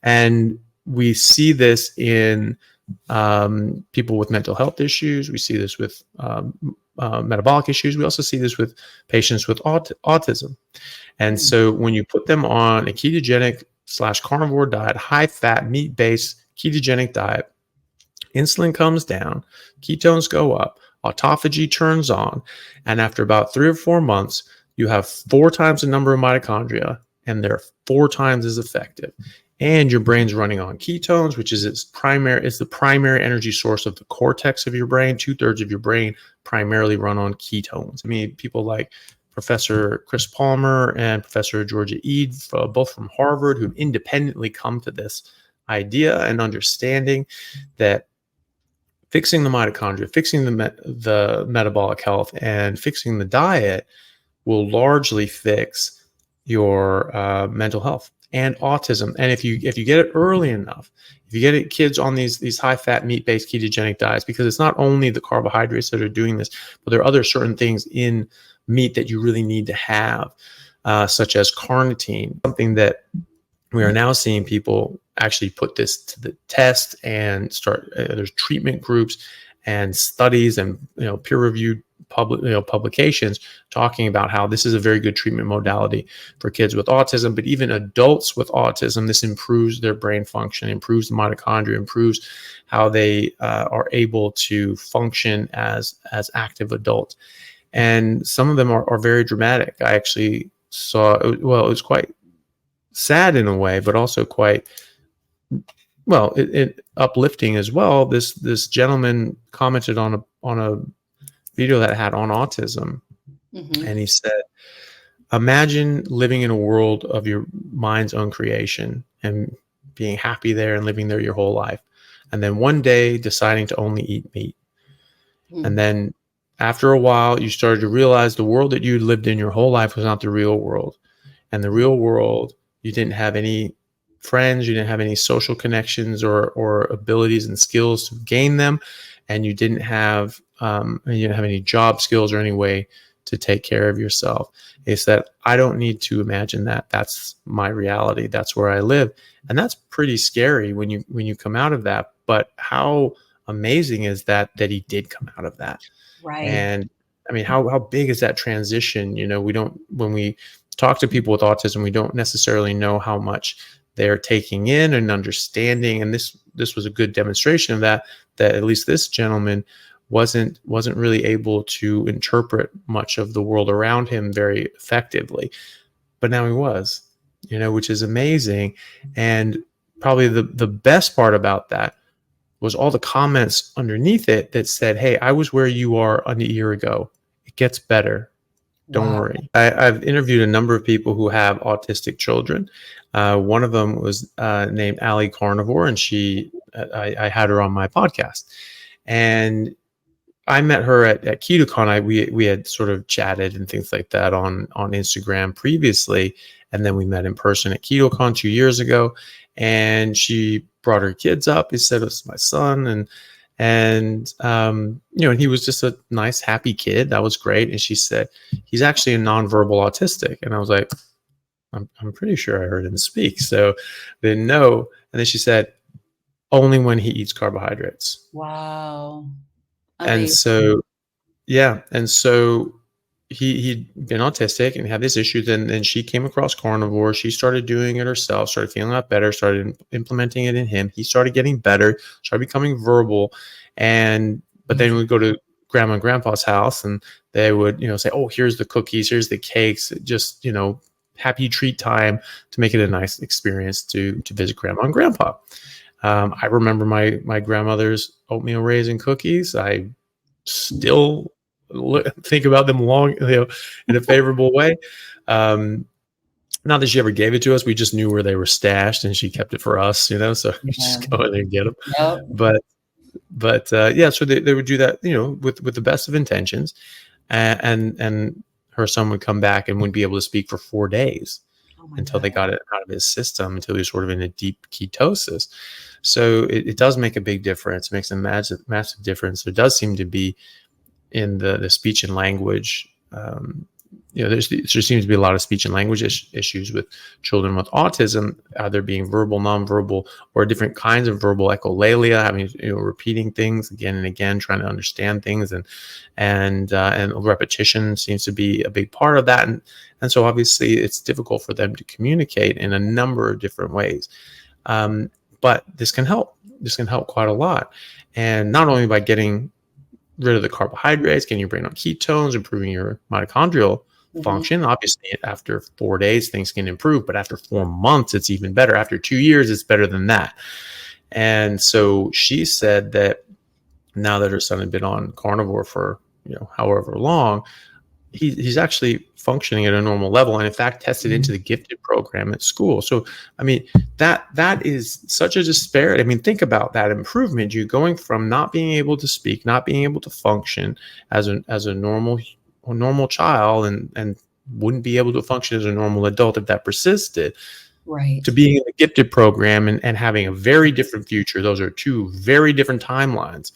And we see this in people with mental health issues. We see this with metabolic issues. We also see this with patients with autism. And so when you put them on a ketogenic / carnivore diet, high fat, meat based ketogenic diet, insulin comes down, ketones go up, autophagy turns on. And after about 3 or 4 months, you have 4 times the number of mitochondria, and they're 4 times as effective. And your brain's running on ketones, which is it's the primary energy source of the cortex of your brain. 2/3 of your brain primarily run on ketones. I mean, people like Professor Chris Palmer and Professor Georgia Ede, both from Harvard, who've independently come to this idea and understanding that fixing the mitochondria, fixing the metabolic health, and fixing the diet will largely fix your mental health and autism. And if you get it early enough, if you get it kids on these high fat meat based ketogenic diets, because it's not only the carbohydrates that are doing this, but there are other certain things in meat that you really need to have, such as carnitine, something that we are now seeing people actually put this to the test and start. There's treatment groups and studies and peer reviewed publications talking about how this is a very good treatment modality for kids with autism, but even adults with autism. This improves their brain function, improves the mitochondria, improves how they are able to function as active adults. And some of them are very dramatic. I actually saw, it was quite sad in a way, but also quite, it uplifting as well. This gentleman commented on a video that had on autism. And he said, imagine living in a world of your mind's own creation and being happy there and living there your whole life. And then one day deciding to only eat meat. And then after a while, you started to realize the world that you lived in your whole life was not the real world. And the real world, you didn't have any friends, you didn't have any social connections or abilities and skills to gain them. And you didn't have any job skills or any way to take care of yourself. It's that I don't need to imagine that. That's my reality. That's where I live. And that's pretty scary when you come out of that. But how amazing is that he did come out of that? Right. And I mean, how big is that transition? When we talk to people with autism, we don't necessarily know how much they're taking in and understanding. And this was a good demonstration of that at least this gentleman wasn't really able to interpret much of the world around him very effectively. But now he was, which is amazing. And probably the best part about that was all the comments underneath it that said, hey, I was where you are a year ago. It gets better. Don't worry. I've interviewed a number of people who have autistic children. One of them was named Allie Carnivore, and I had her on my podcast. And I met her at KetoCon. We had sort of chatted and things like that on Instagram previously. And then we met in person at KetoCon 2 years ago. And she brought her kids up. He said, it's my son. And he was just a nice, happy kid. That was great. And she said, he's actually a nonverbal autistic. And I was like, I'm pretty sure I heard him speak. So then no. And then she said, only when he eats carbohydrates. Wow. Amazing. And so he'd been autistic and had this issue. Then she came across carnivore. She started doing it herself, started feeling a lot better, started implementing it in him. He started getting better, started becoming verbal. But then we'd go to grandma and grandpa's house and they would, say, oh, here's the cookies, here's the cakes, just, happy treat time to make it a nice experience to visit grandma and grandpa. I remember my grandmother's oatmeal raisin cookies. I still think about them in a favorable way. Not that she ever gave it to us. We just knew where they were stashed and she kept it for us, so we just go in there and get them. Yep. But so they would do that, with the best of intentions. And her son would come back and wouldn't be able to speak for 4 days until they got it out of his system, until he was sort of in a deep ketosis. So it does make a big difference. It makes a massive difference. There does seem to be in the speech and language there seems to be a lot of speech and language issues with children with autism, either being verbal, nonverbal, or different kinds of verbal echolalia, having, repeating things again and again, trying to understand things, and repetition seems to be a big part of that. And so obviously it's difficult for them to communicate in a number of different ways. But this can help. This can help quite a lot. And not only by getting rid of the carbohydrates, getting your brain on ketones, improving your mitochondrial function. Obviously, after 4 days, things can improve, but after 4 months, it's even better. After 2 years, it's better than that. And so she said that now that her son had been on carnivore for, however long, he's actually functioning at a normal level, and in fact tested into the gifted program at school. So I mean, that is such a disparity. I mean, think about that improvement. You going from not being able to speak, not being able to function as a normal child, and wouldn't be able to function as a normal adult if that persisted, Right. to being in the gifted program and having a very different future. Those are two very different timelines.